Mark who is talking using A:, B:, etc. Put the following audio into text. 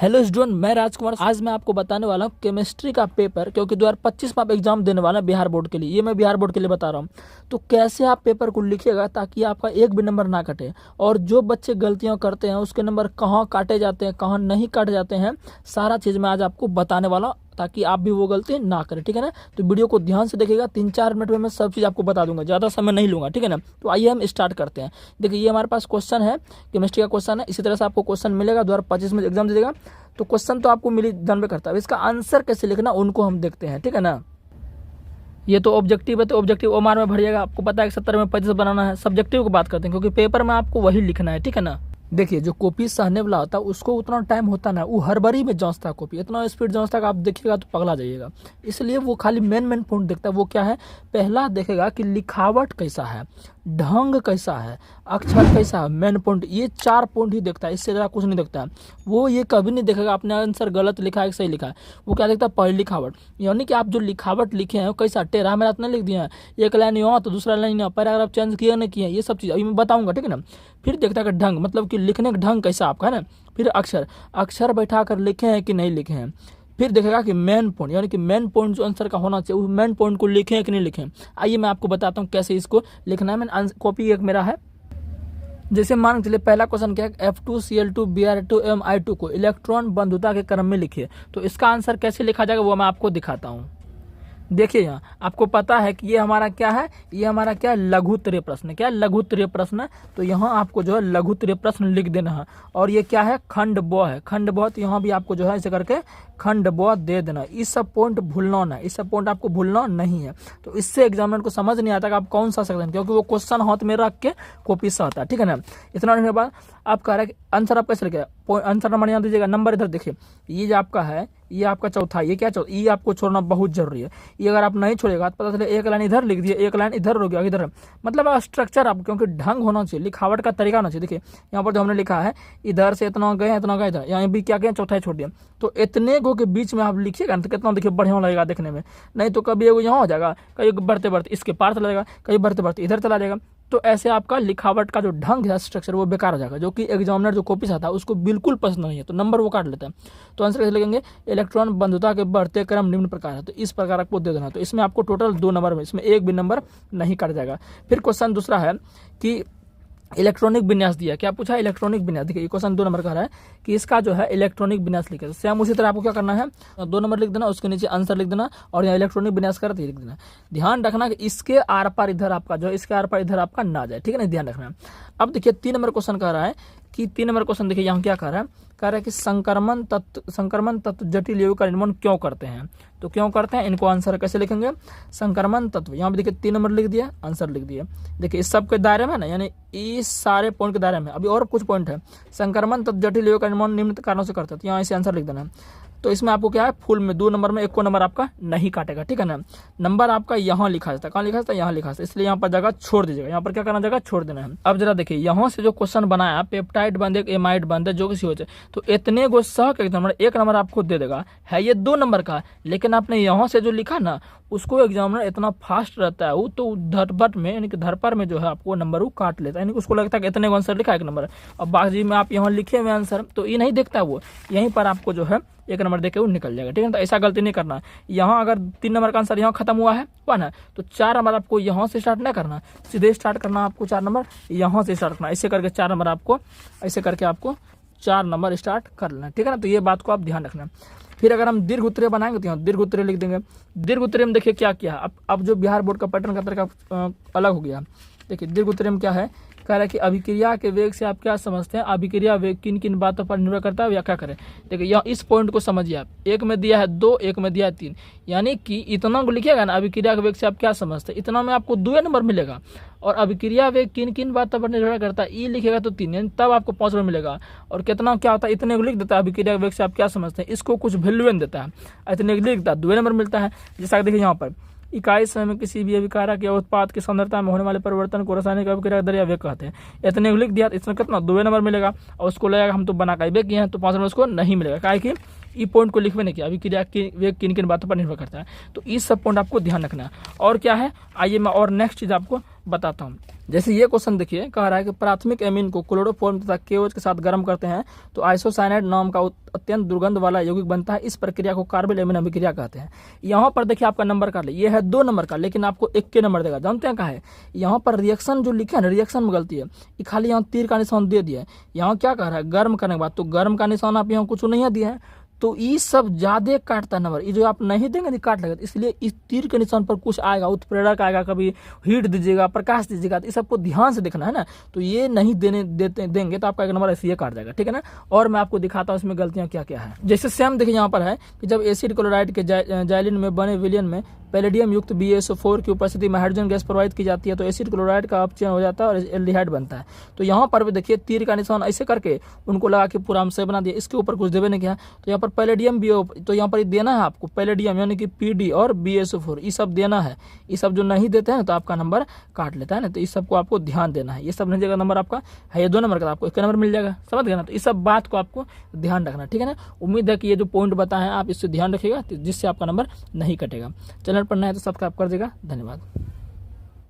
A: Hello student, मैं राजकुमार। आज मैं आपको बताने वाला हूँ केमिस्ट्री का पेपर, क्योंकि 2025 में आप एग्जाम देने वाला है बिहार बोर्ड के लिए। ये मैं बिहार बोर्ड के लिए बता रहा हूँ। तो कैसे आप पेपर को लिखिएगा ताकि आपका एक भी नंबर ना कटे, और जो बच्चे गलतियाँ करते हैं उसके नंबर कहाँ काटे जाते हैं, कहाँ नहीं काटे जाते हैं, सारा चीज़ मैं आज आपको बताने वाला हूँ ताकि आप भी वो गलती ना करें। ठीक है ना? तो वीडियो को ध्यान से देखिएगा। 3-4 मिनट में मैं सब चीज़ आपको बता दूंगा, ज़्यादा समय नहीं लूंगा। ठीक है ना? तो आइए हम स्टार्ट करते हैं। देखिए, ये हमारे पास क्वेश्चन है, केमिस्ट्री का क्वेश्चन है। इसी तरह से आपको क्वेश्चन मिलेगा 2025 में एग्जाम दीजिएगा तो क्वेश्चन तो आपको मिली जन्म करता है। इसका आंसर कैसे लिखना उनको हम देखते हैं। ठीक है ना? ये तो ऑब्जेक्टिव है, तो ऑब्जेक्टिव ओमार में भरिएगा। आपको पता है कि 70 में 25 बनाना है। सब्जेक्टिव की बात करते हैं क्योंकि पेपर में आपको वही लिखना है। ठीक है ना? देखिए, जो कॉपी सहने वाला होता है उसको उतना टाइम होता ना, वो हड़बड़ी में जांचता है कॉपी, इतना स्पीड जांचता है कि आप देखिएगा तो पगला जाइएगा। इसलिए वो खाली मेन पॉइंट देखता है। वो क्या है? पहला देखेगा कि लिखावट कैसा है, ढंग कैसा है, अक्षर कैसा है, मेन पॉइंट। ये 4 पॉइंट ही देखता है, इससे ज़्यादा कुछ नहीं देखता है। वो ये कभी नहीं देखेगा आपने आंसर गलत लिखा है कि सही लिखा है। वो क्या देखता है? पहली लिखावट, यानी कि आप जो लिखावट लिखे हैं कैसा, टेढ़ा मेढ़ा तो नहीं लिख दिए हैं, एक लाइन यहाँ तो दूसरा लाइन यहाँ, पैराग्राफ चेंज किए नहीं किए, ये सब चीज़ अभी मैं बताऊंगा। ठीक है ना? फिर देखता है कि ढंग, मतलब कि लिखने का ढंग कैसा आपका है ना। फिर अक्षर बैठा कर लिखे हैं कि नहीं लिखे हैं। फिर देखेगा कि मेन पॉइंट, यानी कि मेन पॉइंट जो आंसर का होना चाहिए, उस मेन पॉइंट को लिखे हैं कि नहीं लिखे हैं। आइए मैं आपको बताता हूँ कैसे इसको लिखना है। मैंने कॉपी एक मेरा है। जैसे मान के चलिए पहला क्वेश्चन क्या है, F2Cl2 Br2 एवं I2 को इलेक्ट्रॉन बंधुता के क्रम में लिखिए। तो इसका आंसर कैसे लिखा जाएगा वो मैं आपको दिखाता हूँ। देखिए, यहाँ आपको पता है कि ये हमारा क्या है, ये हमारा क्या है, लघुत्तरीय प्रश्न। क्या लघुत्तरीय प्रश्न? तो यहाँ आपको जो है लघुत्तरीय प्रश्न लिख देना है। और ये क्या है? खंड ब है, खंड ब। तो यहाँ भी आपको जो है ऐसे करके खंड ब दे देना। इस सब पॉइंट भूलना ना, इस सब पॉइंट आपको भूलना नहीं है। तो इससे एग्जामिनर को समझ नहीं आता कि आप कौन सा सेक्शन, क्योंकि वो क्वेश्चन हाथ में रख के कॉपी से आता है। ठीक है ना? इतना लिखने के बाद आप कह रहे हैं कि आंसर आप कैसे लिखे, आंसर नंबर यहाँ दीजिएगा। नंबर इधर देखिए, ये जो आपका है ये आपका चौथा, ये क्या चौथा, ये आपको छोड़ना बहुत जरूरी है। ये अगर आप नहीं छोड़ेगा तो पता चले एक लाइन इधर लिख दिए, एक लाइन इधर रुक गया, इधर। मतलब स्ट्रक्चर आप, क्योंकि ढंग होना चाहिए, लिखावट का तरीका होना चाहिए। देखिए यहाँ पर जो हमने लिखा है, इधर से इतना गए इतना गए, इधर यहाँ भी क्या किया, चौथा छोड़ दिया। तो इतने गो के बीच में आप लिखिएगा ना तो कितना देखिए बढ़िया लगेगा देखने में। नहीं तो कभी एगो यहाँ हो जाएगा, कभी बढ़ते बढ़ते इसके पार चला जाएगा, कभी बढ़ते बढ़ते इधर चला जाएगा। तो ऐसे आपका लिखावट का जो ढंग है, स्ट्रक्चर, वो बेकार हो जाएगा, जो कि एग्जामिनर जो कॉपी से आता है उसको बिल्कुल पसंद नहीं है। तो नंबर वो काट लेता है। तो आंसर कैसे लिखेंगे? इलेक्ट्रॉन बंधुता के बढ़ते क्रम निम्न प्रकार है। तो इस प्रकार आपको दे देना। तो इसमें आपको टोटल 2 नंबर में, इसमें एक भी नंबर नहीं काट जाएगा। फिर क्वेश्चन दूसरा है कि इलेक्ट्रॉनिक विन्यास दिया। क्या पूछा? इलेक्ट्रॉनिक विन्यास। देखिए क्वेश्चन 2 नंबर का रहा है कि इसका जो है इलेक्ट्रॉनिक विन्यास लिखे। सेम उसी तरह आपको क्या करना है, 2 नंबर लिख देना, उसके नीचे आंसर लिख देना, और यहाँ इलेक्ट्रॉनिक विन्यास कर लिख देना। ध्यान रखना कि इसके आर पार इधर आपका जो है, इसके आर पार इधर आपका ना जाए। ठीक है ना? ध्यान रखना। अब देखिए 3 नंबर क्वेश्चन कह रहा है कि 3 नंबर क्वेश्चन देखिए यहाँ क्या कह रहा है, कि संक्रमण तत्व जटिल यौगिक का निर्माण क्यों करते हैं। तो क्यों करते हैं, इनको आंसर कैसे लिखेंगे? संक्रमण तत्व, यहाँ पे देखिए 3 नंबर लिख दिया, आंसर लिख दिया। देखिए इस सब के दायरे में ना, यानी इस सारे पॉइंट के दायरे में। अभी और कुछ पॉइंट है, संक्रमण तत्व जटिल यौगिक का निर्माण निम्न कारणों से करते हैं। तो यहाँ इसे आंसर लिख देना है। तो इसमें आपको क्या है, फुल में 2 नंबर में 1 को नंबर आपका नहीं काटेगा। ठीक है ना? नंबर आपका यहाँ लिखा जाता है, कहाँ लिखा जाता है, यहाँ लिखा जाता है, इसलिए यहाँ पर जगह छोड़ दीजिएगा। यहाँ पर क्या करना, जगह छोड़ देना है। अब जरा देखिए, यहाँ से जो क्वेश्चन बनाया, पेप्टाइड बंधे एमाइड बंधे जो किसी हो जाए, तो इतने गो सह के नंबर 1 नंबर आपको दे देगा। है ये 2 नंबर का, लेकिन आपने यहाँ से जो लिखा ना, उसको एग्जामिनर इतना फास्ट रहता है वो, तो धरपट में, यानी कि धरपर में जो है आपको नंबर वो काट लेता है। यानी उसको लगता है कि इतने को आंसर लिखा 1 नंबर। अब बाकी में आप यहाँ लिखे हुए आंसर, तो ये नहीं देखता वो, यहीं पर आपको जो है 1 नंबर देके वो निकल जाएगा। ठीक है? तो ऐसा गलती नहीं करना। यहाँ अगर 3 नंबर का आंसर यहाँ खत्म हुआ है ना, तो 4 नंबर आपको यहाँ से स्टार्ट नहीं करना, सीधे स्टार्ट करना आपको 4 नंबर यहाँ से स्टार्ट करना। ऐसे करके 4 नंबर आपको, ऐसे करके आपको 4 नंबर स्टार्ट कर लेना। ठीक है ना? तो ये बात को आप ध्यान रखना। फिर अगर हम दीर्घ उत्तरीय बनाएंगे तो यहाँ दीर्घ उत्तरीय लिख देंगे। दीर्घ उत्तरीय में देखिए क्या किया, अब जो बिहार बोर्ड का पैटर्न का तरीका अलग हो गया। देखिए दीर्घ उत्तरीय में क्या है, कह रहा है कि अभिक्रिया के वेग से आप क्या समझते हैं, अभिक्रिया वेग किन किन बातों पर निर्भर करता है, या क्या करें। देखिए यहाँ इस पॉइंट को समझिए आप, एक में दिया है 2, एक में दिया है 3, यानी कि इतना को लिखिएगा ना, अभिक्रिया के वेग से आप क्या समझते हैं, इतना में आपको 2 नंबर मिलेगा। और अभिक्रिया वेग किन किन बातों पर निर्भर करता है, ई लिखेगा तो 3, यानी तब आपको 5 नंबर मिलेगा। और कितना क्या होता है, इतने को लिख देता है, अभिक्रिया के वेग से आप क्या समझते हैं, इसको कुछ वैल्यू नहीं देता है, इतने को लिख देता है, 2 नंबर मिलता है। जैसा देखिए यहाँ पर इकाई समय में किसी भी अभिकारक या उत्पाद की सांद्रता में होने वाले परिवर्तन को रासायनिक अभिक्रिया दर या वेग कहते हैं। इतने लिख दिया, इसमें कितना 2 नंबर मिलेगा। और उसको लगेगा हम तो बना के किए हैं, तो 5 नंबर उसको नहीं मिलेगा, क्या कि ये पॉइंट को लिखवे नहीं किया। अभी क्रिया की वे किन किन बातों पर निर्भर करता है, तो इस सब पॉइंट आपको ध्यान रखना है। और क्या है, आइए मैं और नेक्स्ट चीज़ आपको बताता हूँ। जैसे ये क्वेश्चन देखिए, कह रहा है कि प्राथमिक एमीन को क्लोरोफॉर्म तथा KOH के साथ गर्म करते हैं तो आइसोसाइनाइड नाम का अत्यंत दुर्गंध वाला यौगिक बनता है। इस प्रक्रिया को कार्बन एमीन अभिक्रिया कहते हैं। यहाँ पर देखिए आपका नंबर काट ले, ये है 2 नंबर का, लेकिन आपको 1 के नंबर देगा। जानते हैं क्या है, यहाँ पर रिएक्शन जो लिखे है ना, रिएक्शन में गलती है, ये खाली यहाँ तीर का निशान दे दिया है। यहाँ क्या कह रहा है, गर्म करने के बाद, तो गर्म का निशान आप यहाँ कुछ नहीं दिया है, तो ये सब ज्यादा काटता है नंबर। ये जो आप नहीं देंगे काट लगेगा, इसलिए इस तीर के निशान पर कुछ आएगा, उत्प्रेरक आएगा, कभी हीट दीजिएगा, प्रकाश दीजिएगा, तो इस सबको ध्यान से देखना है ना। तो ये नहीं देंगे तो आपका एक नंबर ऐसे काट जाएगा, ठीक है ना। और मैं आपको दिखाता हूँ इसमें गलतियां क्या क्या है। जैसे सेम देखिए यहाँ पर है कि जब एसिड क्लोराइड के जाइलिन में बने विलयन में पैलेडियम युक्त BaSO4 की उपस्थिति में हाइड्रोजन गैस प्रवाहित की जाती है तो एसिड क्लोराइड का अपचयन हो जाता है और एल्डिहाइड बनता है। तो यहाँ पर भी देखिए तीर का निशान ऐसे करके उनको लगा के पूरा हम से बना दिया, इसके ऊपर कुछ देवे नहीं किया। तो यहाँ पर पैलेडियम तो यहाँ पर देना है आपको पैलेडियम यानी कि PD और BaSO4 ये सब देना है। ये सब जो नहीं देते हैं तो आपका नंबर काट लेता है ना, तो इस सबको आपको ध्यान देना है। ये सब नहीं देगा नंबर आपका है, ये 2 नंबर का आपको 1 नंबर मिल जाएगा, समझ गए ना। तो इस सब बात को आपको ध्यान रखना, ठीक है ना। उम्मीद है कि ये जो पॉइंट बताए हैं आप इससे ध्यान रखिएगा, जिससे आपका नंबर नहीं कटेगा। चैनल पर नया है तो सब्सक्राइब कर देगा। धन्यवाद।